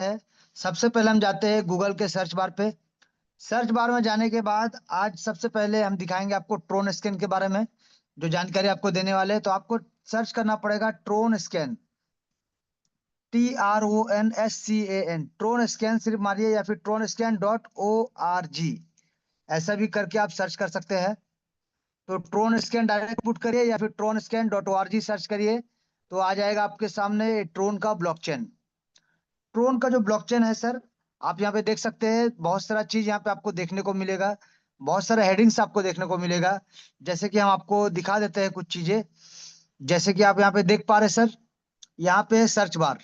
है। सबसे पहले हम जाते हैं गूगल के सर्च बार पे। सर्च बार में जाने के बाद आज सबसे पहले हम दिखाएंगे आपको ट्रोन स्कैन के बारे में, जो जानकारी आपको देने वाले हैं। तो आपको सर्च करना पड़ेगा Tron scan, TRONSCAN। Tron scan सिर्फ मारिए या फिर TRONSCAN.org, ऐसा भी करके आप सर्च कर सकते हैं। तो ट्रोन स्कैन डायरेक्ट पुट करिए या फिर TRONSCAN.org सर्च करिए, तो आ जाएगा आपके सामने ट्रोन का ब्लॉकचेन। ट्रोन का जो ब्लॉकचेन है सर, आप यहाँ पे देख सकते हैं बहुत सारा चीज यहाँ पे आपको देखने को मिलेगा। बहुत सारे हेडिंग्स आपको देखने को मिलेगा। जैसे कि हम आपको दिखा देते हैं कुछ चीजें। जैसे कि आप यहाँ पे देख पा रहे हैं सर, यहाँ पे सर्च बार,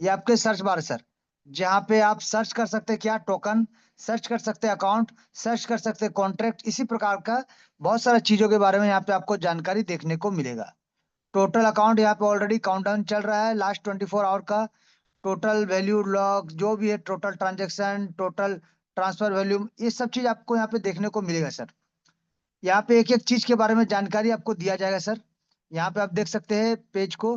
ये आपके सर्च बार है सर, जहाँ पे आप सर्च कर सकते हैं क्या टोकन, सर्च कर सकते हैं अकाउंट, सर्च कर सकते हैं कॉन्ट्रैक्ट, इसी प्रकार का बहुत सारा चीजों के बारे में यहाँ पे आपको जानकारी देखने को मिलेगा। टोटल अकाउंट यहाँ पे ऑलरेडी काउंटडाउन चल रहा है लास्ट 24 आवर का। टोटल वैल्यू लॉग जो भी है, total transaction, total transfer volume, ये सब चीज आपको यहाँ पे देखने को मिलेगा सर। यहाँ पे एक एक चीज के बारे में जानकारी आपको दिया जाएगा सर। यहाँ पे आप देख सकते हैं पेज को,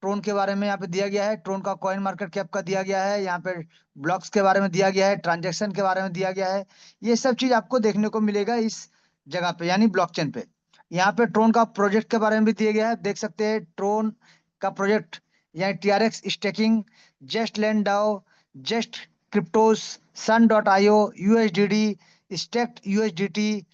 ट्रोन के बारे में यहाँ पे दिया गया है, ट्रोन का कॉइन मार्केट कैप का दिया गया है, यहाँ पे ब्लॉक्स के बारे में दिया गया है, ट्रांजेक्शन के बारे में दिया गया है। ये सब चीज आपको देखने को मिलेगा इस जगह पे, यानी ब्लॉकचेन पे। यहाँ पे ट्रोन का प्रोजेक्ट के बारे में भी दिया गया है, देख सकते हैं ट्रोन का प्रोजेक्ट, यानी TRX staking, just lend DAO, just cryptos, sun.io, USDD, staked USDT,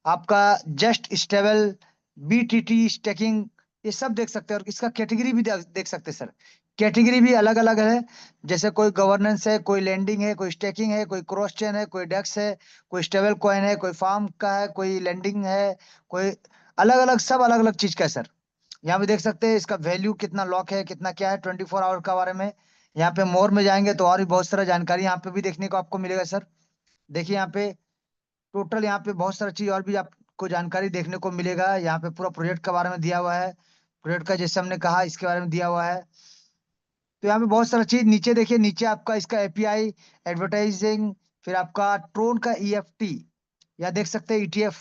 आपका जस्ट स्टेबल, BTT स्टेकिंग, ये सब देख सकते हैं। और इसका कैटेगरी भी देख सकते हैं सर। कैटेगरी भी अलग अलग है, जैसे कोई गवर्नेंस है, कोई लैंडिंग है, कोई स्टेकिंग है, कोई क्रॉस चेन है, कोई डेक्स है, कोई स्टेबल कॉइन है, कोई फार्म का है, कोई लैंडिंग है, कोई अलग अलग, सब अलग अलग चीज का है सर। यहाँ पे देख सकते हैं इसका वैल्यू कितना लॉक है, कितना क्या है 24 आवर का बारे में। यहाँ पे मोर में जाएंगे तो और भी बहुत सारा जानकारी यहाँ पे भी देखने को आपको मिलेगा सर। देखिए यहाँ पे टोटल, यहाँ पे बहुत सारा चीज और भी आपको जानकारी देखने को मिलेगा। यहाँ पे पूरा प्रोजेक्ट के बारे में दिया हुआ है, प्रोजेक्ट का जैसे हमने कहा इसके बारे में दिया हुआ है। तो यहाँ पे बहुत सारा चीज नीचे देखिए, नीचे आपका इसका API, एडवर्टाइजिंग, फिर आपका ट्रोन का EFT, या देख सकते हैं ETF,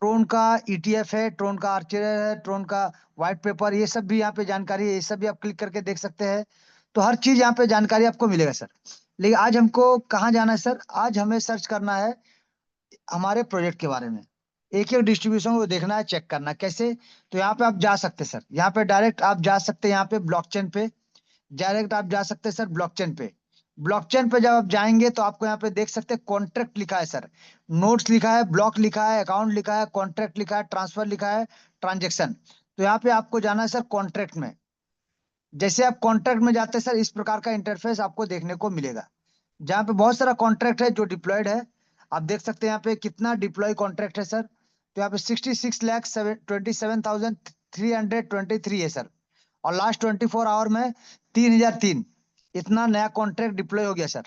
ट्रोन का ETF है, ट्रोन का आर्चर है, ट्रोन का व्हाइट पेपर, ये सब भी यहाँ पे जानकारी है, ये सब भी आप क्लिक करके देख सकते हैं। तो हर चीज यहाँ पे जानकारी आपको मिलेगा सर। लेकिन आज हमको कहाँ जाना है सर, आज हमें सर्च करना है हमारे प्रोजेक्ट के बारे में। एक एक डिस्ट्रीब्यूशन को देखना है, चेक करना है कैसे। तो यहाँ पे आप जा सकते हैं सर, यहाँ पे डायरेक्ट आप जा सकते हैं, यहाँ पे ब्लॉकचेन पे डायरेक्ट आप जा सकते हैं सर। ब्लॉकचेन पे, ब्लॉकचेन पे जब आप जाएंगे तो आपको यहाँ पे देख सकते हैं कॉन्ट्रैक्ट लिखा है सर, नोट्स लिखा है, ब्लॉक लिखा है, अकाउंट लिखा है, कॉन्ट्रैक्ट लिखा है, ट्रांसफर लिखा है, ट्रांजेक्शन। तो यहाँ पे आपको जाना है सर कॉन्ट्रैक्ट में। जैसे आप कॉन्ट्रैक्ट में जाते हैं सर, इस प्रकार का इंटरफेस आपको देखने को मिलेगा, जहाँ पे बहुत सारा कॉन्ट्रैक्ट है जो डिप्लॉयड है। आप देख सकते हैं यहाँ पे कितना डिप्लॉय कॉन्ट्रैक्ट है सर। तो यहाँ पे 66,27,323 है सर। और लास्ट 24 आवर में 3003 इतना नया कॉन्ट्रैक्ट डिप्लॉय हो गया सर।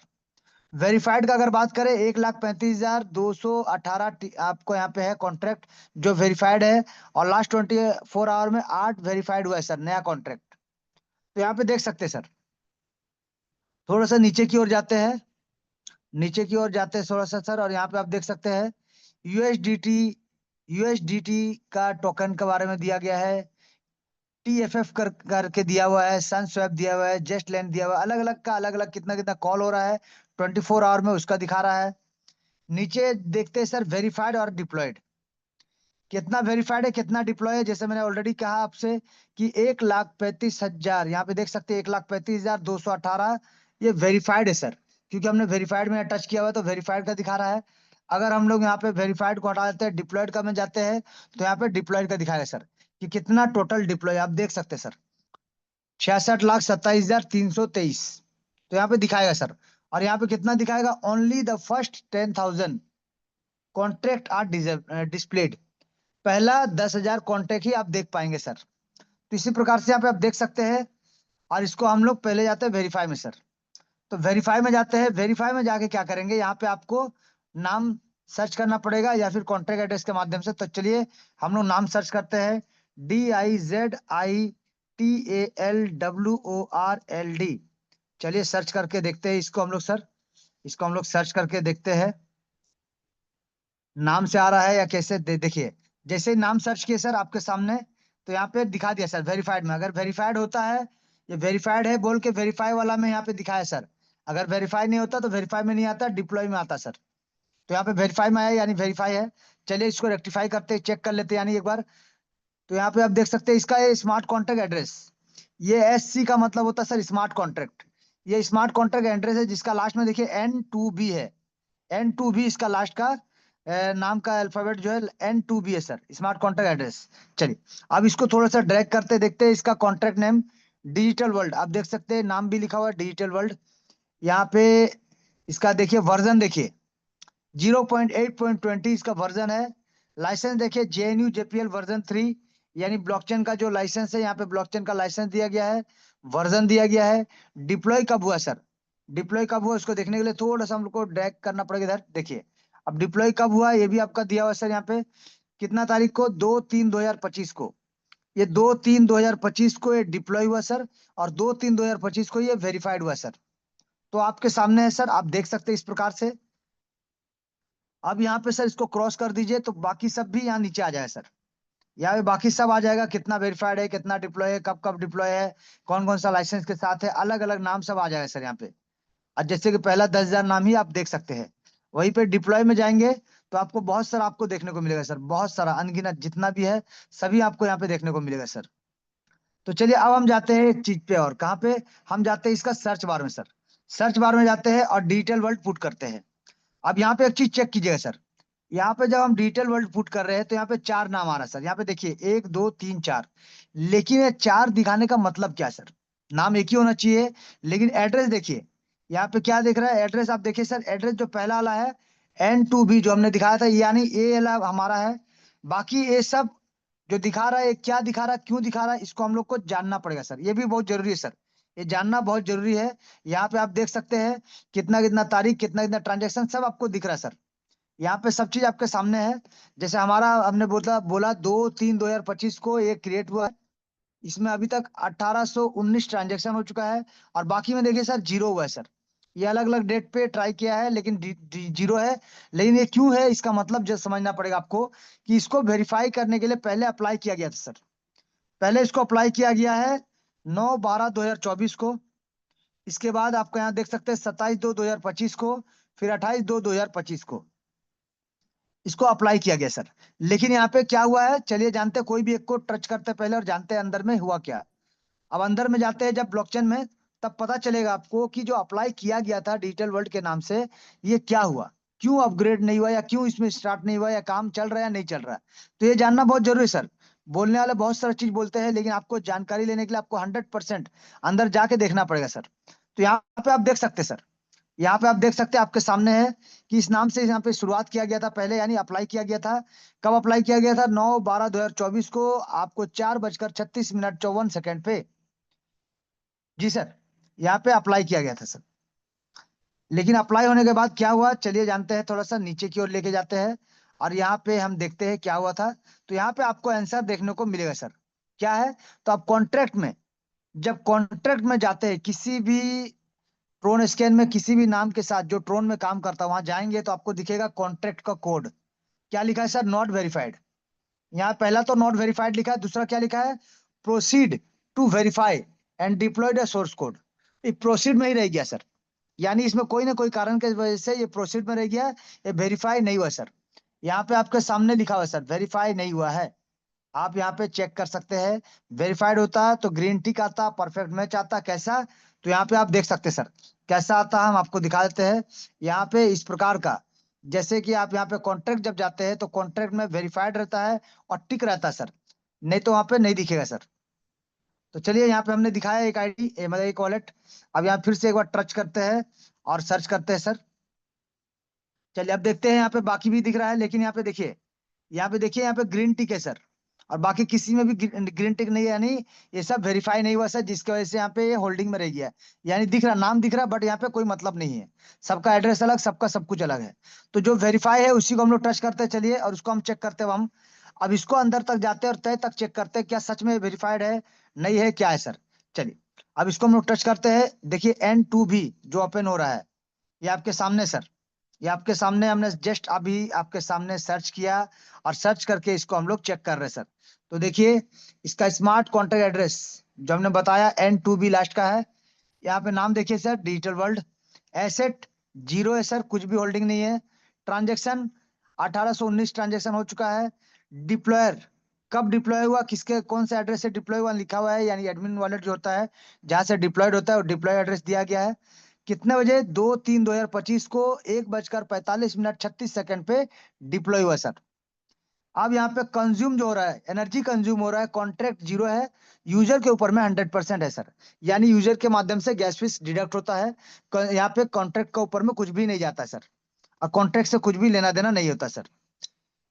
वेरीफाइड का अगर बात करें, 1,35,218 आपको यहाँ पे है कॉन्ट्रैक्ट जो वेरीफाइड है। और लास्ट 24 आवर में 8 वेरीफाइड हुआ है सर, नया कॉन्ट्रैक्ट। तो यहाँ पे देख सकते हैं सर। थोड़ा सा नीचे की ओर जाते हैं, नीचे की ओर जाते हैं थोड़ा सा सर, और यहाँ पे आप देख सकते हैं यूएसडीटी, यूएसडीटी का टोकन के बारे में दिया गया है। TFF करके दिया हुआ है, सन स्वैप दिया हुआ है, जस्ट लैंड दिया हुआ है, अलग अलग का अलग अलग कितना कितना कॉल हो रहा है 24 आवर में, उसका दिखा रहा है। नीचे देखते हैं सर वेरीफाइड और डिप्लॉयड, कितना वेरीफाइड है कितना डिप्लॉय है। जैसे मैंने ऑलरेडी कहा आपसे कि 1,35,000, यहाँ पे देख सकते हैं 1,35,218 ये वेरीफाइड है सर, क्योंकि हमने वेरीफाइड में अटैच किया हुआ है तो वेरीफाइड का दिखा रहा है। अगर हम लोग यहाँ पे वेरीफाइड को हटा देते हैं, डिप्लॉयड का में जाते हैं, तो यहाँ पे डिप्लॉयड का दिखाएगा सर कि कितना टोटल डिप्लॉय, आप देख सकते हैं सर 66,27,323, तो यहाँ पे दिखाएगा सर। और यहाँ पे कितना दिखाएगा, only the first 10,000 contract are displayed, पहला 10,000 कॉन्ट्रैक्ट ही आप देख पाएंगे सर। तो इसी प्रकार से यहाँ पे आप देख सकते हैं। और इसको हम लोग पहले जाते हैं वेरीफाई में सर। तो वेरीफाई में जाते हैं, वेरीफाई में जाके क्या करेंगे, यहाँ पे आपको नाम सर्च करना पड़ेगा या फिर कॉन्ट्रैक्ट एड्रेस के माध्यम से। तो चलिए हम लोग नाम सर्च करते हैं, DIZITALWORLD। चलिए सर्च करके देखते हैं इसको हम लोग सर, इसको हम लोग सर्च करके देखते हैं नाम से आ रहा है या कैसे। देखिए जैसे ही नाम सर्च किए सर आपके सामने, तो यहाँ पे दिखा दिया सर वेरीफाइड में। अगर वेरीफाइड होता है ये वेरीफाइड है बोल के वेरीफाई वाला में यहाँ पे दिखाया सर। अगर वेरीफाई नहीं होता तो वेरीफाई में नहीं आता, डिप्लॉय में आता सर। तो यहाँ पे वेरीफाई में आया यानी वेरीफाई है। चलिए इसको रेक्टिफाई करते चेक कर लेते यानी एक बार। तो यहाँ पे आप देख सकते हैं इसका ये स्मार्ट कॉन्ट्रैक्ट एड्रेस, ये SC का मतलब होता है सर स्मार्ट कॉन्ट्रैक्ट। ये स्मार्ट कॉन्ट्रैक्ट एड्रेस है जिसका लास्ट में देखिए N2B है। N2B इसका लास्ट का नाम का अल्फाबेट जो है N2B है सर, स्मार्ट कॉन्ट्रैक्ट एड्रेस। चलिए अब इसको थोड़ा सा ड्रैग करते देखते हैं इसका कॉन्ट्रैक्ट नेम डिजिटल वर्ल्ड। आप देख सकते हैं नाम भी लिखा हुआ है डिजिटल वर्ल्ड। यहाँ पे इसका देखिए वर्जन देखिए 0.8.20 इसका वर्जन है। लाइसेंस देखिए JNU JPL वर्जन 3, यानी ब्लॉकचेन का जो लाइसेंस है यहाँ पे ब्लॉकचेन का लाइसेंस दिया गया है, वर्जन दिया गया है। डिप्लॉय कब हुआ सर, डिप्लॉय कब हुआ उसको देखने के लिए थोड़ा सा हम लोग को ड्रैग करना पड़ेगा इधर। देखिए अब डिप्लॉय कब हुआ ये भी आपका दिया हुआ है सर यहाँ पे, कितना तारीख को 2/3/2025 को। ये 2/3/2025 को ये डिप्लॉय हुआ सर, और 2/3/2025 को ये वेरीफाइड हुआ सर। तो आपके सामने है सर, आप देख सकते हैं इस प्रकार से। अब यहाँ पे सर इसको क्रॉस कर दीजिए तो बाकी सब भी यहाँ नीचे आ जाएगा सर। यहाँ पे बाकी सब आ जाएगा, कितना वेरीफाइड है, कितना डिप्लॉय है, कब कब डिप्लॉय है, कौन कौन सा लाइसेंस के साथ है, अलग अलग नाम सब आ जाएगा सर यहाँ पे। और जैसे कि पहला 10,000 नाम ही आप देख सकते हैं। वहीं पे डिप्लॉय में जाएंगे तो आपको बहुत सारा आपको देखने को मिलेगा सर, बहुत सारा अनगिनत जितना भी है सभी आपको यहाँ पे देखने को मिलेगा सर। तो चलिए अब हम जाते हैं एक चीज पे, और कहाँ पे हम जाते हैं इसका सर्च बार में सर। सर्च बार में जाते हैं और डिजिटल वर्ल्ड पुट करते हैं। अब यहाँ पे एक चीज चेक कीजिएगा सर, यहाँ पे जब हम डिजिटल वर्ल्ड पुट कर रहे हैं तो यहाँ पे 4 नाम आ रहा है सर। यहाँ पे देखिए 1 2 3 4, लेकिन ये 4 दिखाने का मतलब क्या है सर, नाम एक ही होना चाहिए। लेकिन एड्रेस देखिए यहाँ पे क्या दिख रहा है, एड्रेस आप देखिए सर, एड्रेस जो पहला वाला है N2B जो हमने दिखाया था यानी ये वाला हमारा है। बाकी ये सब जो दिखा रहा है क्या दिखा रहा है, क्यों दिखा रहा है, इसको हम लोग को जानना पड़ेगा सर, ये भी बहुत जरूरी है सर। ये जानना बहुत जरूरी है। यहाँ पे आप देख सकते हैं कितना कितना तारीख, कितना कितना ट्रांजेक्शन सब आपको दिख रहा है सर। यहाँ पे सब चीज आपके सामने है। जैसे हमारा हमने बोला बोला 2/3/2025 को ये क्रिएट हुआ है। इसमें अभी तक 1819 ट्रांजेक्शन हो चुका है, और बाकी में देखिए सर जीरो हुआ है सर। ये अलग अलग डेट पे ट्राई किया है लेकिन जीरो है। लेकिन ये क्यों है इसका मतलब जो समझना पड़ेगा आपको, कि इसको वेरीफाई करने के लिए पहले अप्लाई किया गया था सर। पहले इसको अप्लाई किया गया है 9/12/2024 को। इसके बाद आपको यहाँ देख सकते हैं 27/2/2025 को, फिर 28/2/2025 को इसको अप्लाई किया गया सर। लेकिन यहाँ पे क्या हुआ है चलिए जानते हैं, कोई भी एक को टच करते हैं पहले और जानते हैं अंदर में हुआ क्या। अब अंदर में जाते हैं जब ब्लॉकचेन में, तब पता चलेगा आपको कि जो अप्लाई किया गया था डिजिटल वर्ल्ड के नाम से ये क्या हुआ, क्यों अपग्रेड नहीं हुआ, या क्यों इसमें स्टार्ट नहीं हुआ, या काम चल रहा है या नहीं चल रहा है। तो ये जानना बहुत जरूरी है सर। बोलने वाले बहुत सारा चीज बोलते हैं लेकिन आपको जानकारी लेने के लिए आपको 100% अंदर जाके देखना पड़ेगा सर। तो यहाँ पे आप देख सकते हैं सर, यहाँ पे आप देख सकते हैं आपके सामने है कि इस नाम से यहाँ पे शुरुआत किया गया था पहले, यानी अप्लाई किया गया था। कब अप्लाई किया गया था 9/12/2024 को, आपको 4:36 मिनट 54 सेकंड पे। जी सर, यहाँ पे अप्लाई किया गया था सर। लेकिन अप्लाई होने के बाद क्या हुआ चलिए जानते हैं, थोड़ा सा नीचे की ओर लेके जाते हैं और यहाँ पे हम देखते हैं क्या हुआ था। तो यहाँ पे आपको आंसर देखने को मिलेगा सर, क्या है। तो आप कॉन्ट्रैक्ट में, जब कॉन्ट्रैक्ट में जाते हैं किसी भी ट्रोन स्कैन में किसी भी नाम के साथ जो ट्रोन में काम करता है वहां जाएंगे तो आपको दिखेगा कॉन्ट्रैक्ट का कोड। क्या लिखा है सर, नॉट वेरीफाइड। यहाँ पहला तो नॉट वेरीफाइड लिखा है, दूसरा क्या लिखा है, proceed to verify and deployed a source code. ये प्रोसीड में ही रह गया सर, यानी इसमें कोई ना कोई कारण की वजह से ये प्रोसीड में रह गया, ये वेरीफाई नहीं हुआ सर। यहाँ पे आपके सामने लिखा हुआ है सर वेरीफाई नहीं हुआ है। आप यहाँ पे चेक कर सकते हैं, वेरीफाइड होता है तो ग्रीन टिक आता, परफेक्ट मैच आता, कैसा। तो यहाँ पे आप देख सकते हैं सर कैसा आता है, हम आपको दिखा देते हैं। यहाँ पे इस प्रकार का, जैसे कि आप यहाँ पे कॉन्ट्रैक्ट जब जाते हैं तो कॉन्ट्रैक्ट में वेरीफाइड रहता है और टिक रहता है सर, नहीं तो वहाँ पे नहीं दिखेगा सर। तो चलिए यहाँ पे हमने दिखाया एक आईडी मतलब एक वॉलेट। अब यहाँ फिर से एक बार टच करते हैं और सर्च करते हैं सर। चलिए अब देखते हैं यहाँ पे बाकी भी दिख रहा है, लेकिन यहाँ पे देखिए, यहाँ पे देखिए यहाँ पे ग्रीन टिक है सर, और बाकी किसी में भी ग्रीन टिक नहीं है, यानी ये सब वेरीफाई नहीं हुआ सर, जिसकी वजह से यहाँ पे ये होल्डिंग में रह गया। यानी दिख रहा, नाम दिख रहा, बट यहाँ पे कोई मतलब नहीं है। सबका एड्रेस अलग, सबका सब कुछ अलग है। तो जो वेरीफाई है उसी को हम लोग टच करते हैं चलिए, और उसको हम चेक करते हैं हम। अब इसको अंदर तक जाते हैं और तय तक चेक करते हैं क्या सच में वेरीफाइड है नहीं है क्या है सर। चलिए अब इसको हम लोग टच करते हैं, देखिए N2B जो ओपन हो रहा है ये आपके सामने सर, ये आपके सामने हमने जस्ट अभी आपके सामने सर्च किया, और सर्च करके इसको हम लोग चेक कर रहे हैं सर। तो देखिए इसका स्मार्ट कॉन्टैक्ट एड्रेस जो हमने बताया N2B लास्ट का है। यहाँ पे नाम देखिए sir, digital world. Asset zero है सर, कुछ भी होल्डिंग नहीं है। ट्रांजेक्शन 1819 ट्रांजेक्शन हो चुका है। डिप्लॉयर कब डिप्लॉय हुआ, किसके कौन से एड्रेस से डिप्लॉय हुआ लिखा हुआ है, यानी एडमिन वॉलेट जो होता है जहां से डिप्लॉयड होता है वो डिप्लॉय एड्रेस दिया गया है। कितने बजे, 2/3/2025 को 1:45 36 पे डिप्लॉय हुआ सर। अब यहाँ पे कंज्यूम जो हो रहा है, एनर्जी कंज्यूम हो रहा है, कॉन्ट्रैक्ट जीरो है, यूजर के ऊपर में 100% है सर। यानी यूजर के माध्यम से गैस फीस डिडक्ट होता है। यहाँ पे कॉन्ट्रैक्ट के ऊपर में कुछ भी नहीं जाता सर, और कॉन्ट्रैक्ट से कुछ भी लेना देना नहीं होता सर।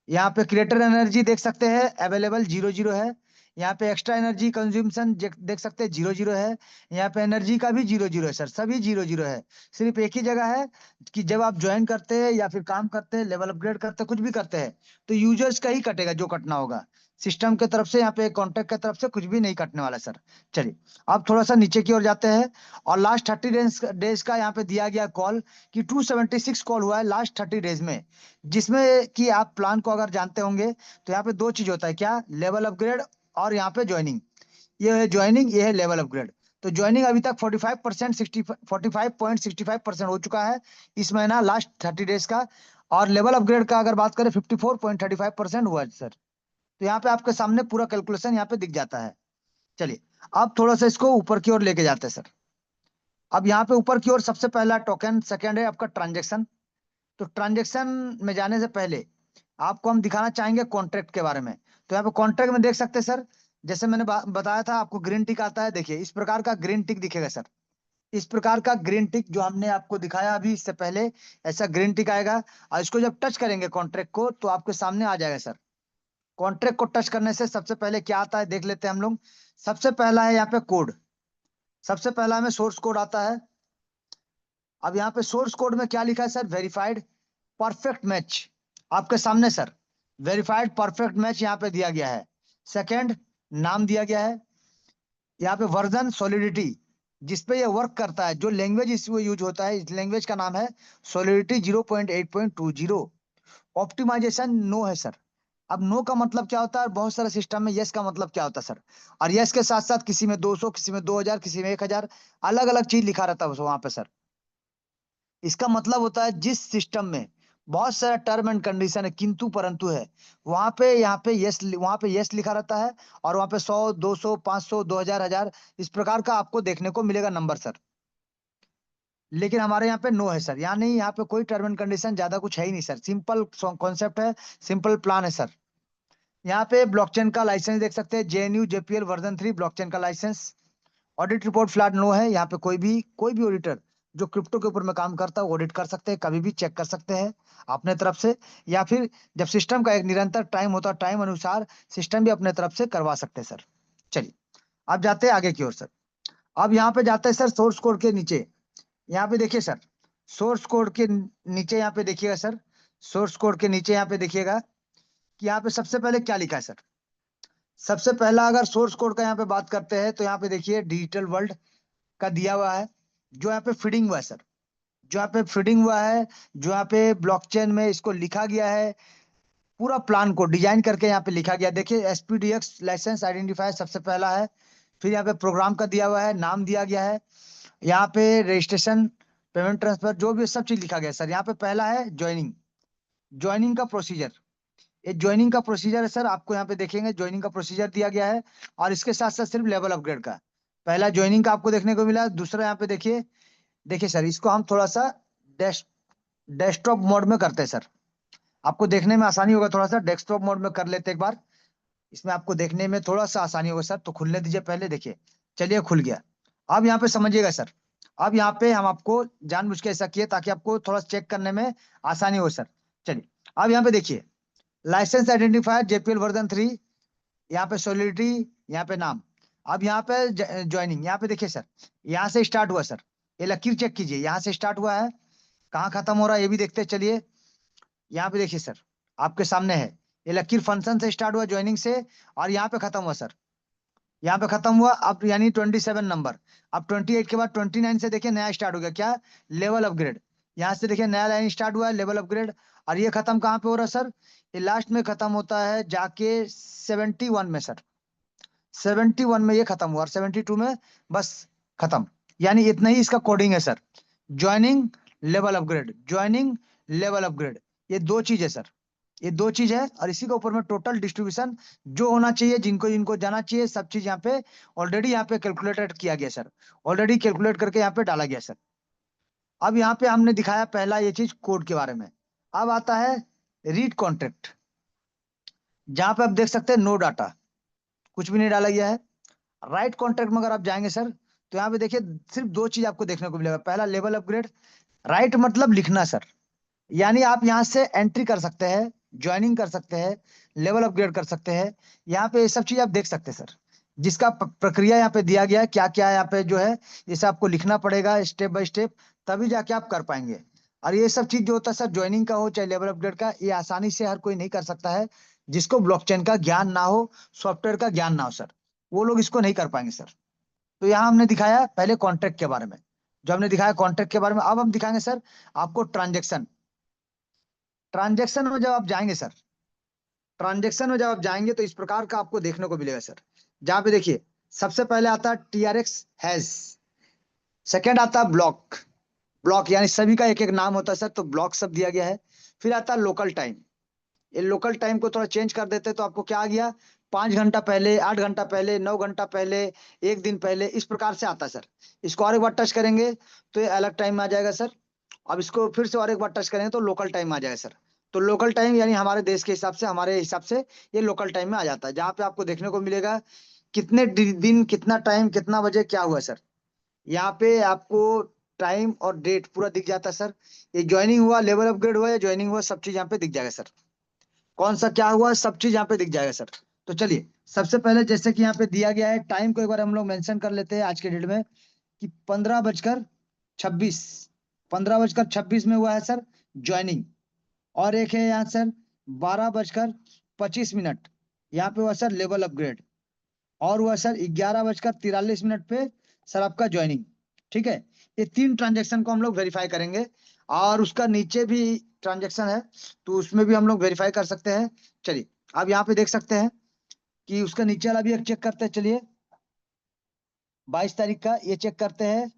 यहाँ पे क्रिएटर एनर्जी देख सकते हैं, अवेलेबल 0 0 है। यहाँ पे एक्स्ट्रा एनर्जी कंज्यूमशन देख सकते हैं, 0 0 है। यहाँ पे एनर्जी का भी 0 0 है सर, सभी 0 0 है। सिर्फ एक ही जगह है कि जब आप ज्वाइन करते हैं या फिर काम करते हैं, लेवल अपग्रेड करते हैं, कुछ भी करते हैं, तो यूजर्स का ही कटेगा जो कटना होगा। सिस्टम की तरफ से, यहाँ पे कॉन्ट्रैक्ट की तरफ से कुछ भी नहीं कटने वाला सर। चलिए अब थोड़ा सा नीचे की ओर जाते हैं, और लास्ट 30 डेज का यहाँ पे दिया गया कॉल कि 276 कॉल हुआ है लास्ट 30 डेज में। जिसमें कि आप प्लान को अगर जानते होंगे तो यहाँ पे दो चीज होता है, क्या, लेवल अपग्रेड और यहाँ पे ज्वाइनिंग। ये है ज्वाइनिंग, ये है लेवल अपग्रेड। तो ज्वाइनिंग अभी तक 45% 45.65% हो चुका है इस महीना लास्ट 30 डेज का। और लेवल अपग्रेड का अगर बात करें 54.35% हुआ है सर। तो यहाँ पे आपके सामने पूरा कैलकुलेशन यहाँ पे दिख जाता है। चलिए अब थोड़ा सा इसको ऊपर की ओर लेके जाते हैं सर। अब यहाँ पे ऊपर की ओर सबसे पहला टोकन, सेकंड है आपका ट्रांजेक्शन। तो ट्रांजेक्शन में जाने से पहले आपको हम दिखाना चाहेंगे कॉन्ट्रैक्ट के बारे में। तो यहाँ पे कॉन्ट्रैक्ट में देख सकते हैं सर, जैसे मैंने बताया था आपको ग्रीन टिक आता है, देखिए इस प्रकार का ग्रीन टिक दिखेगा सर। इस प्रकार का ग्रीन टिक जो हमने आपको दिखाया अभी इससे पहले, ऐसा ग्रीन टिक आएगा। और इसको जब टच करेंगे कॉन्ट्रैक्ट को तो आपके सामने आ जाएगा सर। कॉन्ट्रैक्ट को टच करने से सबसे पहले क्या आता है देख लेते हैं हम लोग। सबसे पहला है यहाँ पे कोड। सबसे पहला हमें सोर्स कोड आता है। अब यहाँ पे सोर्स कोड में क्या लिखा है सर, वेरीफाइड परफेक्ट मैच। आपके सामने सर वेरीफाइड परफेक्ट मैच यहाँ पे दिया गया है। सेकंड, नाम दिया गया है। यहाँ पे वर्जन सॉलिडिटी, जिसपे ये वर्क करता है, जो लैंग्वेज इसमें यूज होता है, इस लैंग्वेज का नाम है सॉलिडिटी 0.8.20। ऑप्टिमाइजेशन नो है सर। अब नो का मतलब क्या होता है, बहुत सारे सिस्टम में यस का मतलब क्या होता है सर। और यस के साथ साथ किसी में 200, किसी में 2000, किसी में 1000, अलग अलग चीज लिखा रहता है वहां पे सर। इसका मतलब होता है जिस सिस्टम में बहुत सारा टर्म एंड कंडीशन है किंतु परंतु है, वहां पे यहाँ पे यस, वहां पे यस लिखा रहता है। और वहां पे 100, 200, 500, 2000, 1000, इस प्रकार का आपको देखने को मिलेगा नंबर सर। लेकिन हमारे यहाँ पे नो है सर, यानी यहाँ पे कोई टर्म एंड कंडीशन ज्यादा कुछ है ही नहीं सर, सिंपल कॉन्सेप्ट है, सिंपल प्लान है सर। यहाँ पे ब्लॉकचेन का लाइसेंस देख सकते हैं, JNU JPL वर्जन 3 ब्लॉकचेन का licence. Audit report flat no है। यहाँ पे कोई भी ऑडिटर जो क्रिप्टो के ऊपर में काम करता है ऑडिट कर सकते हैं, कभी भी चेक कर सकते हैं अपने तरफ से। या फिर जब सिस्टम का एक निरंतर टाइम होता है, टाइम अनुसार सिस्टम भी अपने तरफ से करवा सकते हैं सर। चलिए अब जाते हैं आगे की ओर सर। अब यहाँ पे जाते हैं सर सोर्स कोड के नीचे। यहाँ पे देखिए सर, सोर्स कोड के नीचे यहाँ पे देखिएगा सर, सोर्स कोड के नीचे यहाँ पे देखिएगा कि यहाँ पे सबसे पहले क्या लिखा है सर। सबसे पहला अगर सोर्स कोड का यहाँ पे बात करते हैं तो यहाँ पे देखिए डिजिटल वर्ल्ड का दिया हुआ है, जो यहाँ पे फीडिंग हुआ है सर। जो यहाँ पे फीडिंग हुआ है, जो यहाँ पे ब्लॉकचेन में इसको लिखा गया है, पूरा प्लान को डिजाइन करके यहाँ पे लिखा गया। देखिए SPDX लाइसेंस आइडेंटिफायर सबसे पहला है। फिर यहाँ पे प्रोग्राम का दिया हुआ है, नाम दिया गया है। यहाँ पे रजिस्ट्रेशन, पेमेंट ट्रांसफर, जो भी सब चीज लिखा गया है सर। यहाँ पे पहला है ज्वाइनिंग, ज्वाइनिंग का प्रोसीजर। ये ज्वाइनिंग का प्रोसीजर है सर, आपको यहाँ पे देखेंगे ज्वाइनिंग का प्रोसीजर दिया गया है। और इसके साथ साथ सिर्फ लेवल अपग्रेड का पहला ज्वाइनिंग का आपको देखने को मिला। दूसरा यहाँ पे देखिए, देखिए सर इसको हम थोड़ा सा डेस्कटॉप मोड में करते हैं सर, आपको देखने में आसानी होगा। थोड़ा सा डेस्कटॉप मोड में कर लेते एक बार, इसमें आपको देखने में थोड़ा सा आसानी होगा सर। तो खुलने दीजिए पहले, देखिए चलिए खुल गया। अब यहाँ पे समझिएगा सर, अब यहाँ पे हम आपको जानबूझ के ऐसा किए ताकि आपको थोड़ा चेक करने में आसानी हो सर। चलिए अब यहाँ पे देखिए, लाइसेंस आइडेंटिफायर JPL वर्जन 3, यहाँ पे सॉलिडिटी, यहाँ पे नाम। अब यहाँ पे ज्वाइनिंग, यहाँ पे देखिए सर, यहाँ से स्टार्ट हुआ सर। ये लकीर चेक कीजिए, यहाँ से स्टार्ट हुआ है, कहाँ खत्म हो रहा है ये भी देखते चलिए। यहाँ पे देखिए सर, आपके सामने है, ये लकीर फंक्शन से स्टार्ट हुआ ज्वाइनिंग से, और यहाँ पे खत्म हुआ सर। यहाँ पे खत्म हुआ अब, यानी 27 नंबर। अब 28 के बाद 29 से देखिए नया स्टार्ट हो गया, क्या, लेवल अपग्रेड। यहाँ से देखिए नया लाइन स्टार्ट हुआ है, लेवल अपग्रेड। और ये खत्म कहाँ पे हो रहा है सर, ये लास्ट में खत्म होता है जाके 71 में सर। 71 में ये खत्म हुआ और 72 में बस खत्म। यानी इतना ही इसका कोडिंग है sir. Joining, level upgrade, joining, level upgrade, ये दो चीज है सर। ये दो चीज है और इसी के ऊपर में टोटल डिस्ट्रीब्यूशन जो होना चाहिए, जिनको जिनको जाना चाहिए, सब चीज यहाँ पे ऑलरेडी यहाँ पे कैलकुलेटेड किया गया सर। ऑलरेडी कैलकुलेट करके यहाँ पे डाला गया सर। अब यहाँ पे हमने दिखाया पहला ये चीज कोड के बारे में। अब आता है रीड कॉन्ट्रैक्ट, जहां पे आप देख सकते हैं नो डाटा, कुछ भी नहीं डाला गया है। राइट कॉन्ट्रैक्ट में अगर आप जाएंगे सर, तो यहाँ पे देखिए सिर्फ दो चीज आपको देखने को मिलेगा। पहला लेवल अपग्रेड, राइट मतलब लिखना सर। यानी आप यहाँ से एंट्री कर सकते हैं, ज्वाइनिंग कर सकते हैं, लेवल अपग्रेड कर सकते हैं। यहाँ पे ये सब चीज आप देख सकते हैं सर, जिसका प्रक्रिया यहाँ पे दिया गया है, क्या क्या यहाँ पे जो है, इसे आपको लिखना पड़ेगा स्टेप बाय स्टेप, तभी जाके आप कर पाएंगे। और ये सब चीज जो होता है सर, ज्वाइनिंग का हो चाहे लेवल अपग्रेड का, ये आसानी से हर कोई नहीं कर सकता है। जिसको ब्लॉकचेन का ज्ञान ना हो, सॉफ्टवेयर का ज्ञान ना हो सर, वो लोग इसको नहीं कर पाएंगे सर। तो यहाँ हमने दिखाया पहले कॉन्ट्रैक्ट के बारे में, जो हमने दिखाया कॉन्ट्रैक्ट के बारे में। अब हम दिखाएंगे सर आपको ट्रांजेक्शन। ट्रांजेक्शन में जब आप जाएंगे सर, ट्रांजेक्शन में जब आप जाएंगे तो इस प्रकार का आपको देखने को मिलेगा सर। जहां पे देखिए सबसे पहले आता है TRX हैश, सेकेंड आता है ब्लॉक। ब्लॉक यानी सभी का एक एक नाम होता है सर, तो ब्लॉक सब दिया गया है। फिर आता है लोकल टाइम। ये लोकल टाइम को थोड़ा चेंज कर देते तो आपको क्या आ गया, 5 घंटा पहले, 8 घंटा पहले, 9 घंटा पहले, एक दिन पहले, इस प्रकार से आता है सर। इसको और एक बार टच करेंगे तो ये अलग टाइम में आ जाएगा सर। अब इसको फिर से और एक बार टच करेंगे तो लोकल टाइम आ जाएगा सर। तो लोकल टाइम यानी हमारे देश के हिसाब से, हमारे हिसाब से ये लोकल टाइम में आ जाता है, जहाँ पे आपको देखने को मिलेगा कितने दिन, कितना टाइम, कितना बजे क्या हुआ सर। यहाँ पे आपको टाइम और डेट पूरा दिख जाता है सर। ये ज्वाइनिंग हुआ, लेवल अपग्रेड हुआ या ज्वाइनिंग हुआ, सब चीज यहाँ पे दिख जाएगा सर। कौन सा क्या हुआ, सब चीज यहाँ पे दिख जाएगा सर। तो चलिए सबसे पहले जैसे कि यहाँ पे दिया गया है, टाइम को एक बार हम लोग मेंशन कर लेते हैं आज के डेट में कि 15:26, 15:26 में हुआ है सर ज्वाइनिंग। और एक है यहाँ सर 12:25, यहाँ पे हुआ सर लेवल अपग्रेड। और हुआ सर 11:43 पे सर आपका ज्वाइनिंग। ठीक है, ये तीन ट्रांजेक्शन को हम लोग वेरीफाई करेंगे। और उसका नीचे भी ट्रांजेक्शन है, तो उसमें भी हम लोग वेरीफाई कर सकते हैं। चलिए अब यहाँ पे देख सकते हैं कि उसका नीचे वाला भी एक चेक करते हैं। चलिए 22 तारीख का ये चेक करते हैं,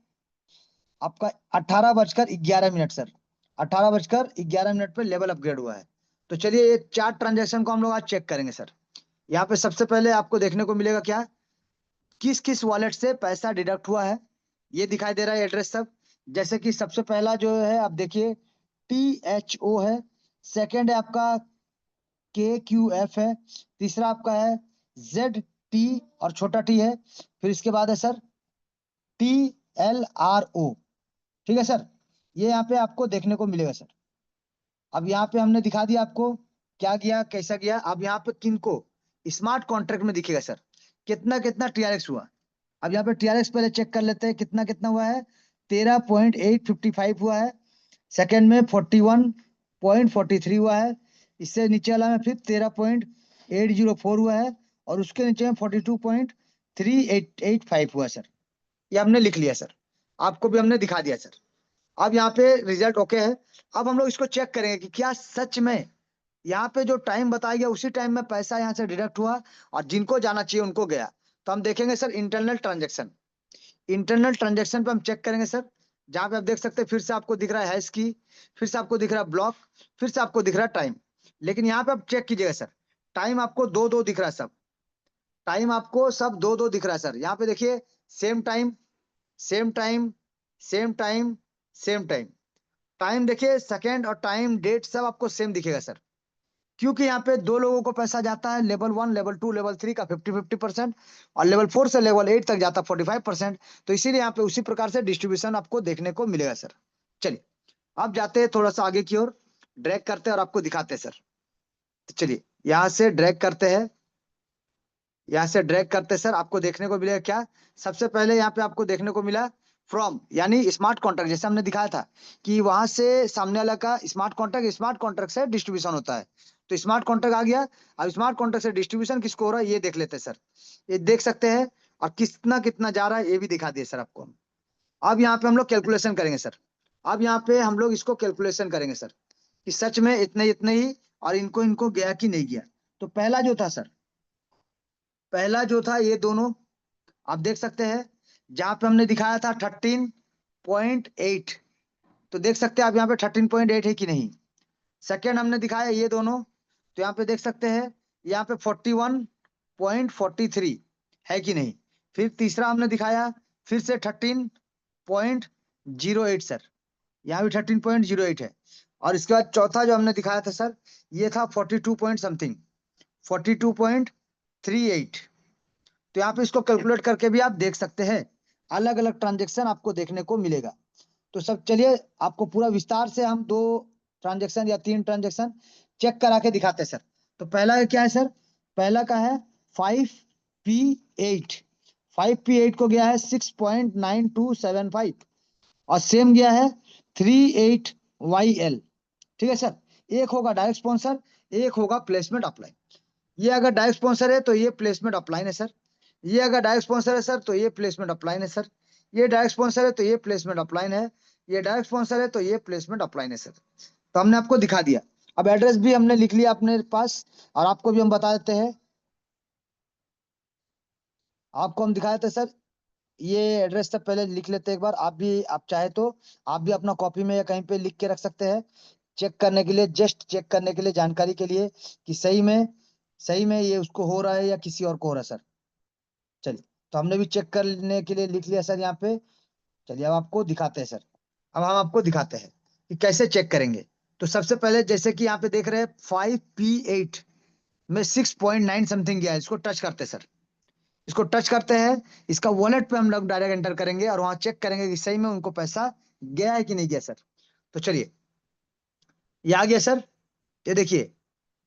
आपका 18:11 सर, 18:11 पे लेवल अपग्रेड हुआ है। तो चलिए ये चार ट्रांजेक्शन को हम लोग आज चेक करेंगे सर। यहाँ पे सबसे पहले आपको देखने को मिलेगा क्या, किस किस वॉलेट से पैसा डिडक्ट हुआ है, ये दिखाई दे रहा है एड्रेस सब। जैसे कि सबसे पहला जो है आप देखिए THO है, सेकंड है आपका KQF है, तीसरा आपका है ZT और छोटा टी है, फिर इसके बाद है सर TLRO। ठीक है सर, ये यहाँ पे आपको देखने को मिलेगा सर। अब यहाँ पे हमने दिखा दिया आपको क्या गया कैसा गया। अब यहाँ पे किनको स्मार्ट कॉन्ट्रैक्ट में दिखेगा सर कितना कितना TRX हुआ। अब यहाँ पे TRX पहले चेक कर लेते हैं कितना कितना हुआ है। 13.855 हुआ है, सेकंड में 41.43 हुआ है, इससे नीचे वाला में फिर 13.804 हुआ है, और उसके नीचे में 42.3885 हुआ सर। ये हमने लिख लिया सर, आपको भी हमने दिखा दिया सर। अब यहाँ पे रिजल्ट ओके है। अब हम लोग इसको चेक करेंगे कि क्या सच में यहाँ पे जो टाइम बताया गया उसी टाइम में पैसा यहाँ से डिडक्ट हुआ और जिनको जाना चाहिए उनको गया। तो हम देखेंगे sir internal transaction. Internal transaction पे हम चेक करेंगे सर, जहां पे आप देख सकते हैं फिर से आपको दिख रहा है हैश की, फिर से आपको दिख रहा है ब्लॉक, फिर से आपको दिख रहा है टाइम। लेकिन यहाँ पे आप चेक कीजिएगा सर, टाइम आपको दो दो दिख रहा है सब। टाइम आपको सब दो दो दिख रहा है सर। यहाँ पे देखिए same time, same time, same time, same time. Time देखिए सेकेंड और टाइम डेट सब आपको सेम दिखेगा सर। क्योंकि यहाँ पे दो लोगों को पैसा जाता है, लेवल 1, लेवल 2, लेवल 3 का 50-50%, और लेवल 4 से लेवल 8 तक जाता है 45%। तो इसीलिए यहाँ पे उसी प्रकार से डिस्ट्रीब्यूशन आपको देखने को मिलेगा सर। चलिए अब जाते हैं थोड़ा सा आगे की ओर, ड्रैग करते हैं और आपको दिखाते हैं सर। तो चलिए यहाँ से ड्रैग करते हैं, यहाँ से ड्रैग करते सर, आपको देखने को मिलेगा क्या, सबसे पहले यहाँ पे आपको देखने को मिला फ्रॉम यानी स्मार्ट कॉन्ट्रैक्ट, जैसे हमने दिखाया था कि वहां से सामने वाला का स्मार्ट कॉन्ट्रैक्ट, स्मार्ट कॉन्ट्रैक्ट से डिस्ट्रीब्यूशन होता है। तो स्मार्ट कॉन्ट्रैक्ट आ गया। अब स्मार्ट कॉन्ट्रैक्ट से डिस्ट्रीब्यूशन किसको हो रहा है ये देख लेते हैं सर। ये देख सकते हैं, और कितना कितना जा रहा है ये भी दिखा दिए सर आपको। अब यहाँ पे हम लोग कैलकुलेशन करेंगे सर। अब यहाँ पे हम लोग इसको कैलकुलेशन करेंगे सर कि सच में इतने इतने ही और इनको इनको गया कि नहीं गया। तो पहला जो था सर, पहला जो था ये दोनों आप देख सकते हैं, जहां पे हमने दिखाया था 13.8, तो देख सकते हैं आप यहाँ पे 13.8 है कि नहीं। सेकेंड हमने दिखाया ये दोनों, तो यहाँ पे देख सकते हैं यहाँ पे 41.43 है कि नहीं। फिर तीसरा हमने दिखाया फिर से 13.08 सर, यहाँ भी 13.08 है। और इसके बाद चौथा जो हमने दिखाया था सर, ये था 42 पॉइंट समथिंग, 42.38। तो यहाँ पे इसको कैलकुलेट करके भी आप देख सकते हैं, अलग अलग ट्रांजेक्शन आपको देखने को मिलेगा। तो सब चलिए आपको पूरा विस्तार से हम 2 ट्रांजेक्शन या 3 ट्रांजेक्शन चेक करा के दिखाते हैं सर। तो पहला क्या है सर, पहला का है 5P8, 5P8 को गया है 6.9275 और सेम गया है 38YL। ठीक है सर, एक होगा डायरेक्ट स्पॉन्सर, एक होगा प्लेसमेंट अपलाइन। ये अगर डायरेक्ट स्पॉन्सर है तो ये प्लेसमेंट अपलाइन है सर, ये अगर डायरेक्ट स्पॉन्सर है सर तो ये प्लेसमेंट अपलाइन है सर, ये डायरेक्ट स्पॉन्सर है तो ये प्लेसमेंट अपलाइन है, ये डायरेक्ट स्पॉन्सर है तो ये प्लेसमेंट अपलाइन है सर। तो हमने आपको दिखा दिया। अब एड्रेस भी हमने लिख लिया अपने पास, और आपको भी हम बता देते हैं, आपको हम दिखा देते हैं सर। ये एड्रेस तक पहले लिख लेते हैं एक बार, आप भी, आप चाहे तो आप भी अपना कॉपी में या कहीं पे लिख के रख सकते हैं, चेक करने के लिए, जस्ट चेक करने के लिए, जानकारी के लिए कि सही में ये उसको हो रहा है या किसी और को हो रहा है सर। चलिए, तो हमने भी चेक करने के लिए लिख लिया सर यहाँ पे। चलिए अब आपको दिखाते हैं सर, अब हम आपको दिखाते हैं कि कैसे चेक करेंगे। तो सबसे पहले जैसे कि यहाँ पे देख रहे हैं 5P8 में 6.9 समथिंग गया है, इसको टच करते हैं सर, इसको टच करते हैं, इसका वॉलेट पे हम लोग डायरेक्ट एंटर करेंगे और वहां चेक करेंगे कि सही में उनको पैसा गया है कि नहीं गया सर। तो चलिए, ये आ गया सर, ये देखिए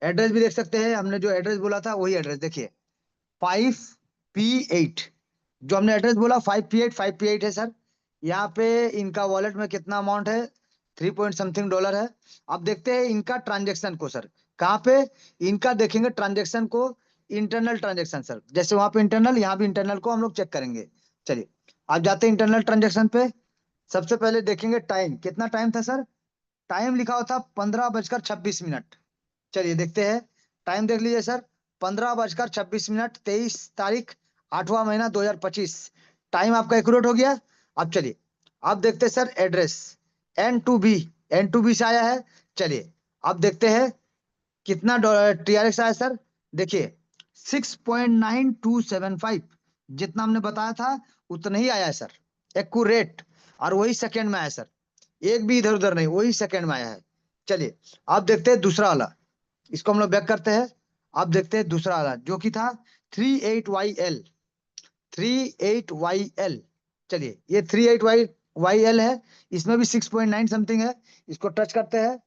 एड्रेस भी देख सकते हैं, हमने जो एड्रेस बोला था वही एड्रेस देखिए, 5P8, जो हमने एड्रेस बोला 5P8 है सर। यहाँ पे इनका वॉलेट में कितना अमाउंट है, 3 पॉइंट समथिंग डॉलर है। अब देखते हैं इनका ट्रांजेक्शन को सर, कहाँ पे इनका देखेंगे ट्रांजेक्शन को, इंटरनल ट्रांजेक्शन सर, जैसे वहां पे इंटरनल, यहाँ भी इंटरनल को हम लोग चेक करेंगे। चलिए, आप जाते हैं इंटरनल ट्रांजेक्शन पे, सबसे पहले देखेंगे टाइम, कितना टाइम था सर, टाइम लिखा हुआ था 15:26। चलिए देखते हैं, टाइम देख लीजिए सर, 15:26, 23 तारीख, 8वां महीना 2025, टाइम आपका एक्यूरेट हो गया। अब चलिए, अब देखते हैं सर एड्रेस, N2B, N2B से आया है। चलिए अब देखते हैं कितना TRX आया सर, देखिए 6.9275, जितना हमने बताया था उतना ही आया है सर, एक्यूरेट, और वही सेकंड में आया सर, एक भी इधर उधर नहीं, वही सेकंड में आया है। चलिए अब देखते हैं दूसरा वाला, इसको हम लोग बैक करते हैं। अब देखते हैं दूसरा वाला जो कि था 38YL, 38YL। चलिए ये 38YL है, इसमें भी 6.9 समथिंग है, इसको टच करते हैं,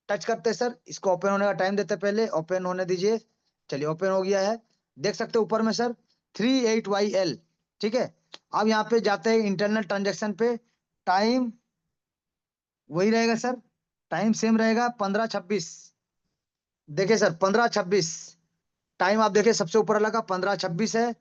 टच करते हैं सर, इसको ओपन होने का टाइम देते हैं, पहले ओपन होने दीजिए। चलिए ओपन हो गया है, देख सकते हैं ऊपर में सर 38YL। ठीक है, अब यहाँ पे जाते हैं इंटरनल ट्रांजेक्शन पे, टाइम वही रहेगा सर, टाइम सेम रहेगा 15:26। देखिए सर 15:26, टाइम आप देखिए सबसे ऊपर लगा 15:26 है।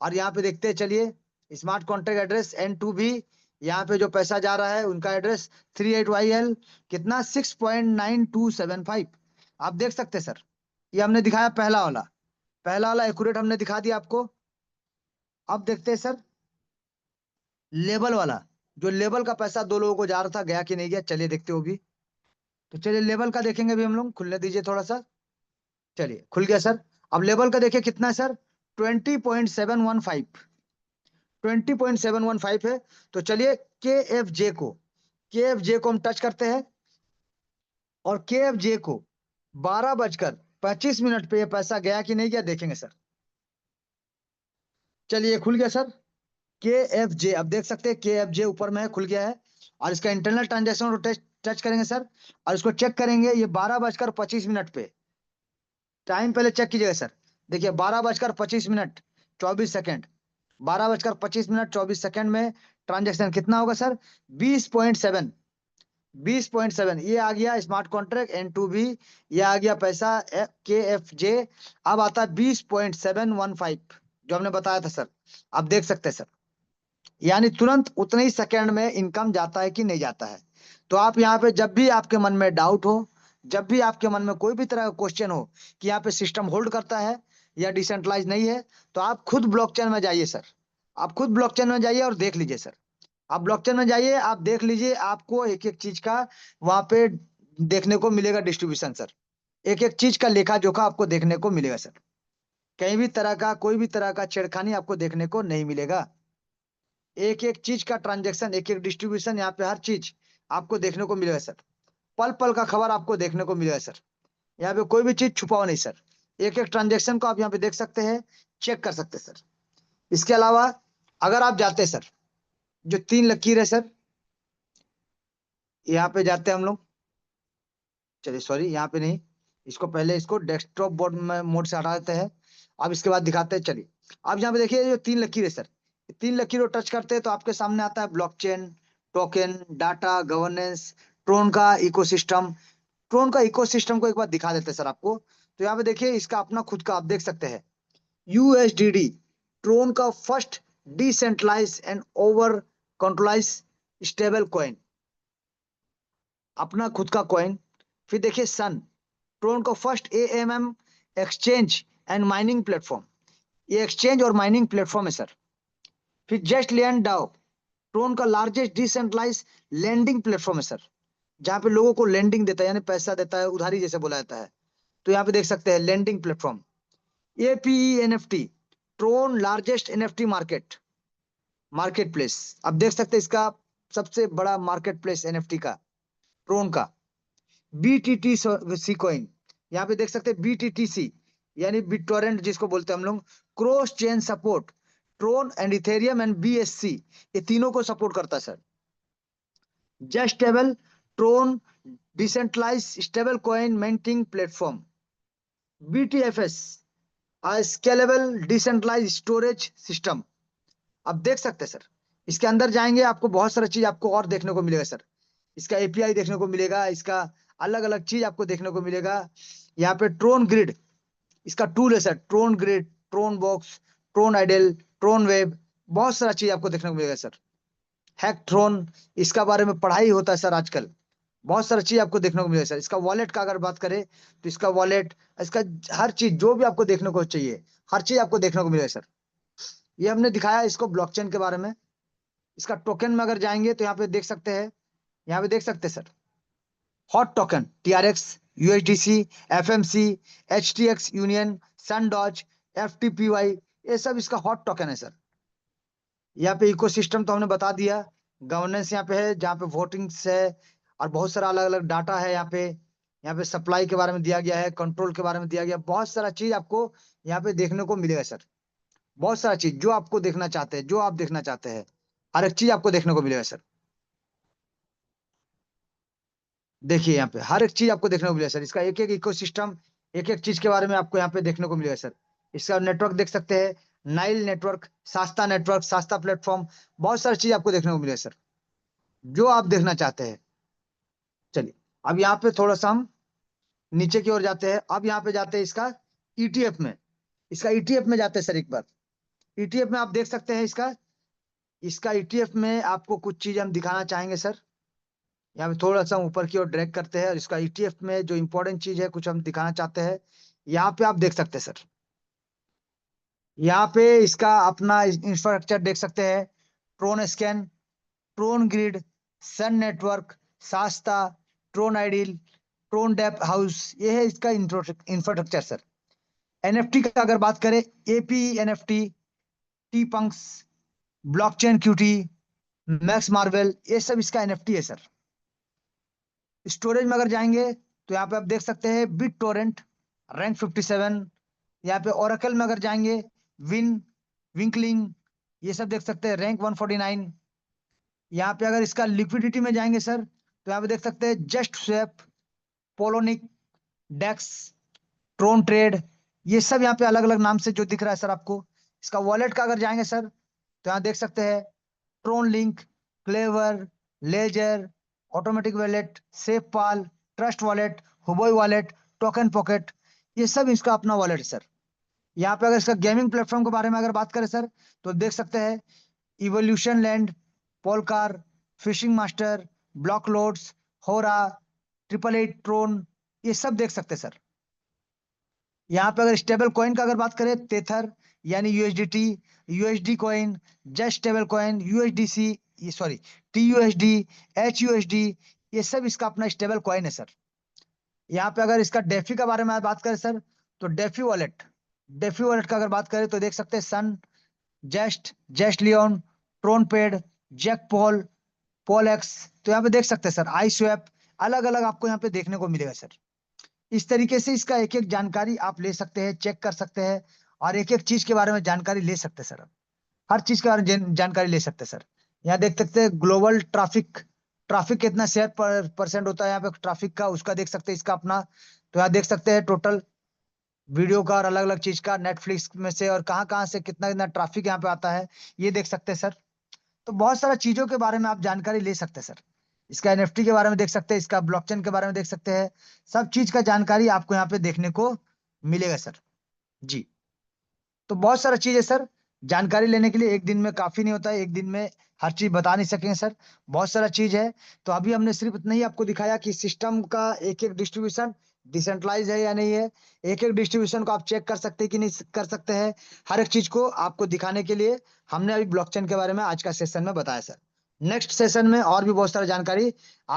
और यहाँ पे देखते हैं, चलिए स्मार्ट कॉन्टैक्ट एड्रेस N2B, यहाँ पे जो पैसा जा रहा है उनका एड्रेस 38YL, कितना 6.9275, आप देख सकते हैं सर। ये हमने दिखाया पहला वाला, पहला वाला एक्यूरेट हमने दिखा दिया आपको। अब देखते हैं सर लेबल वाला, जो लेबल का पैसा 2 लोगों को जा रहा था, गया कि नहीं गया, चलिए देखते हो भी। तो चलिए लेबल का देखेंगे भी हम लोग, खुलने दीजिए थोड़ा सा। चलिए खुल गया सर, अब लेवल का देखिए कितना है सर, 20.715, 20.715 है। तो चलिए के एफ जे को हम टच करते हैं, और के एफ जे को 12:25 पे ये पैसा गया कि नहीं गया देखेंगे सर। चलिए खुल गया सर, के एफ जे, अब देख सकते हैं के एफ जे ऊपर में है, खुल गया है। और इसका इंटरनल ट्रांजेक्शन टच टच करेंगे सर, और इसको चेक करेंगे, ये 12:25 पे, टाइम पहले चेक कीजिएगा सर, देखिए 12:25, 24 सेकंड, 12:25, 24 सेकंड में ट्रांजेक्शन कितना होगा सर, 20.7, 20.7, ये आ गया स्मार्ट कॉन्ट्रैक्ट N2B, ये आ गया पैसा के एफ जे। अब आता है 20.715, जो हमने बताया था सर, आप देख सकते हैं सर, यानी तुरंत उतने ही सेकंड में इनकम जाता है कि नहीं जाता है। तो आप यहाँ पे जब भी आपके मन में डाउट हो, जब भी आपके मन में कोई भी तरह का क्वेश्चन हो कि यहाँ पे सिस्टम होल्ड करता है या डिसेंट्रलाइज नहीं है, तो आप खुद ब्लॉकचेन में जाइए सर। आप खुद ब्लॉकचेन में जाइए और देख लीजिए सर। आप ब्लॉकचेन में जाइए, आप देख लीजिए, आपको एक एक चीज का वहां पे देखने को मिलेगा डिस्ट्रीब्यूशन सर। एक एक चीज का लेखा जोखा आपको देखने को मिलेगा सर। कहीं भी तरह का, कोई भी तरह का छेड़खानी आपको देखने को नहीं मिलेगा। एक एक चीज का ट्रांजेक्शन, एक एक डिस्ट्रीब्यूशन, यहाँ पे हर चीज आपको देखने को मिलेगा सर। पल पल का खबर आपको देखने को मिलेगा सर। यहाँ पे कोई भी चीज छुपाओ नहीं सर। एक एक ट्रांजेक्शन को आप यहाँ पे देख सकते हैं, चेक कर सकते हैं सर। इसके अलावा अगर आप जाते हैं सर, जो 3 लकीर है सर, यहाँ पे जाते हैं हम लोग। चलिए सॉरी, यहाँ पे नहीं, इसको पहले इसको डेस्कटॉप बोर्ड में मोड से हटा देते हैं। अब इसके बाद दिखाते हैं। चलिए, अब यहाँ पे देखिए जो 3 लकीर है सर, 3 लकीर को टच करते हैं तो आपके सामने आता है blockchain, token, data, governance, Tron का इकोसिस्टम। ट्रोन का इकोसिस्टम को एक बार दिखा देते हैं सर आपको। तो यहाँ पे देखिए, इसका अपना खुद का आप देख सकते हैं। यूएसडीडी, ट्रोन का first decentralize and over collateralize stable coin, अपना खुद का कॉइन। फिर देखिए सन, ट्रोन का first AMM exchange and mining platform, ये एक्सचेंज और माइनिंग प्लेटफॉर्म है सर। फिर जस्ट लैंड डाओ, ट्रोन का लार्जेस्ट डिसेंट्रलाइज लैंडिंग प्लेटफॉर्म है सर, जहां पे लोगों को लैंडिंग देता है, यानी पैसा देता है, उधारी जैसे बोला जाता है। तो यहाँ पे देख सकते हैं landing platform. APE NFT, Tron largest NFT market place. अब देख सकते हैं इसका सबसे बड़ा मार्केट प्लेस एनएफटी का, ट्रोन का। बीटीटी सी कॉइन, यहाँ पे देख सकते हैं बीटीटीसी, यानी बिटटोरेंट जिसको बोलते हैं हम लोग। Cross chain support, Tron and Ethereum and BSC, ये तीनों को सपोर्ट करता है sir. Just stable, Tron decentralize stable coin minting platform. BTFS, scalable decentralize storage system. अब देख सकते हैं सर, इसके अंदर जाएंगे आपको बहुत सारा चीज आपको और देखने को मिलेगा सर। इसका एपीआई देखने को मिलेगा, इसका अलग अलग चीज आपको देखने को मिलेगा। यहाँ पे ट्रोन ग्रिड, इसका टूल है sir. Tron grid, Tron box, Tron idle, Tron web, बहुत सारा चीज आपको देखने को मिलेगा सर। हैक ट्रोन, इसका बारे में पढ़ाई होता है सर आजकल। बहुत सारा चीज आपको देखने को मिलेगा सर। इसका वॉलेट का अगर बात करें तो इसका वॉलेट, इसका हर चीज जो भी आपको देखने को चाहिए, हर चीज आपको देखने को मिलेगा सर। ये हमने दिखाया इसको ब्लॉकचेन के बारे में। इसका टोकन में अगर जाएंगे तो यहाँ पे देख सकते हैं, यहाँ पे देख सकते हैं sir, hot token, TRX, USDC, FMC, HTX union, Sundogs, FTPY, ये सब इसका हॉट टोकन है सर। यहाँ पे इकोसिस्टम तो हमने बता दिया। गवर्नेंस यहाँ पे है, जहाँ पे वोटिंग्स है और बहुत सारा अलग अलग डाटा है यहाँ पे। यहाँ पे सप्लाई के बारे में दिया गया है, कंट्रोल के बारे में दिया गया, बहुत सारा चीज आपको यहाँ पे देखने को मिलेगा सर। बहुत सारा चीज जो आपको देखना चाहते हैं, जो आप देखना चाहते हैं, हर एक चीज आपको देखने को मिलेगा सर। देखिए यहाँ पे हर एक चीज आपको देखने को मिलेगा सर। इसका एक एक इकोसिस्टम, एक एक चीज के बारे में आपको यहाँ पे देखने को मिलेगा सर। इसका नेटवर्क देख सकते हैं, नाइल नेटवर्क, शास्ता प्लेटफॉर्म, बहुत सारी चीज आपको देखने को मिलेगा सर, जो आप देखना चाहते हैं। चलिए, अब यहाँ पे थोड़ा सा हम नीचे की ओर जाते हैं। अब यहाँ पे जाते हैं इसका ईटीएफ में। इसका ईटीएफ में जाते हैं सर एक बार। ईटीएफ में आप देख सकते हैं इसका, इसका ईटीएफ में आपको कुछ चीज हम दिखाना चाहेंगे सर। यहाँ पे थोड़ा सा ऊपर की ओर ड्रैग करते हैं और इसका ईटीएफ में जो इंपॉर्टेंट चीज है कुछ हम दिखाना चाहते हैं। यहाँ पे आप देख सकते हैं सर, यहाँ पे इसका अपना इंफ्रास्ट्रक्चर देख सकते हैं। Tron scan, Tron grid, Sun network, Shasta, Tron idle, Tron dapp house, ये है इसका इंफ्रास्ट्रक्चर सर। एनएफटी का अगर बात करें, APE NFT, T punks, blockchain QT, Max Marvel, ये सब इसका एनएफटी है सर। स्टोरेज में अगर जाएंगे तो यहाँ पे आप देख सकते हैं बिट टोरेंट, रैंक 57। यहाँ पे ओरेकल में अगर जाएंगे, विन, विंकलिंग, ये सब देख सकते हैं, रैंक 149। यहाँ पे अगर इसका लिक्विडिटी में जाएंगे सर, तो यहाँ पे देख सकते हैं जस्ट स्वैप, पोलोनिक, डेक्स, ट्रोन ट्रेड, ये सब यहाँ पे अलग अलग नाम से जो दिख रहा है सर आपको। इसका वॉलेट का अगर जाएंगे सर, तो यहाँ देख सकते हैं Tron link, clever, ledger, automatic wallet, safe pal, trust wallet, Huobi wallet, token pocket, ये सब इसका अपना वॉलेट है सर। यहाँ पे अगर इसका गेमिंग प्लेटफॉर्म के बारे में अगर बात करें सर, तो देख सकते हैं इवोल्यूशन लैंड, पोलकार, फिशिंग मास्टर, ब्लॉक लोड्स, होरा, 888 ट्रोन, ये सब देख सकते हैं सर। यहाँ पे अगर स्टेबल कॉइन का अगर बात करें, तेथर यानी USDT, USD coin, just stable coin, USDC, ये सॉरी टीयूएसडी, एचयूएसडी, ये सब इसका अपना स्टेबल कॉइन है सर। यहाँ पे अगर इसका डेफी के बारे में बात करें सर, तो डेफी वॉलेट का अगर बात करें तो देख सकते हैं सन, जेस्ट लियोन, TronPad, Jack Paul, Paul X. तो यहाँ पे देख सकते हैं सर आई स्वैप, अलग अलग आपको यहाँ पे देखने को मिलेगा सर। इस तरीके से इसका एक एक जानकारी आप ले सकते हैं, चेक कर सकते हैं, और एक एक चीज के बारे में जानकारी ले सकते हैं सर। हर चीज के बारे में जानकारी ले सकते हैं सर। यहाँ देख सकते हैं ग्लोबल ट्रैफिक, ट्रैफिक कितना शेयर परसेंट होता है यहाँ पे ट्रैफिक का, उसका देख सकते हैं इसका अपना। तो यहाँ देख सकते हैं टोटल वीडियो का और अलग अलग चीज का, नेटफ्लिक्स में से और कहाँ कहाँ से कितना कितना ट्रैफिक यहाँ पे आता है, ये देख सकते हैं सर। तो बहुत सारा चीजों के बारे में आप जानकारी ले सकते हैं सर। इसका एनएफटी के बारे में देख सकते हैं, इसका ब्लॉकचेन के बारे में देख सकते हैं। सब चीज का जानकारी आपको यहाँ पे देखने को मिलेगा सर। जी। तो बहुत सारा चीज है सर। जानकारी लेने के लिए एक दिन में काफी नहीं होता है, एक दिन में हर चीज बता नहीं सकेंगे सर, बहुत सारा चीज है। तो अभी हमने सिर्फ इतना ही आपको दिखाया कि सिस्टम का एक एक डिस्ट्रीब्यूशन डिसेंट्रलाइज है या नहीं है। एक एक डिस्ट्रीब्यूशन को आप चेक कर सकते हैं कि नहीं कर सकते हैं। हर एक चीज को आपको दिखाने के लिए हमने अभी ब्लॉकचेन के बारे में आज का सेशन में बताया सर। नेक्स्ट सेशन में और भी बहुत सारा जानकारी आप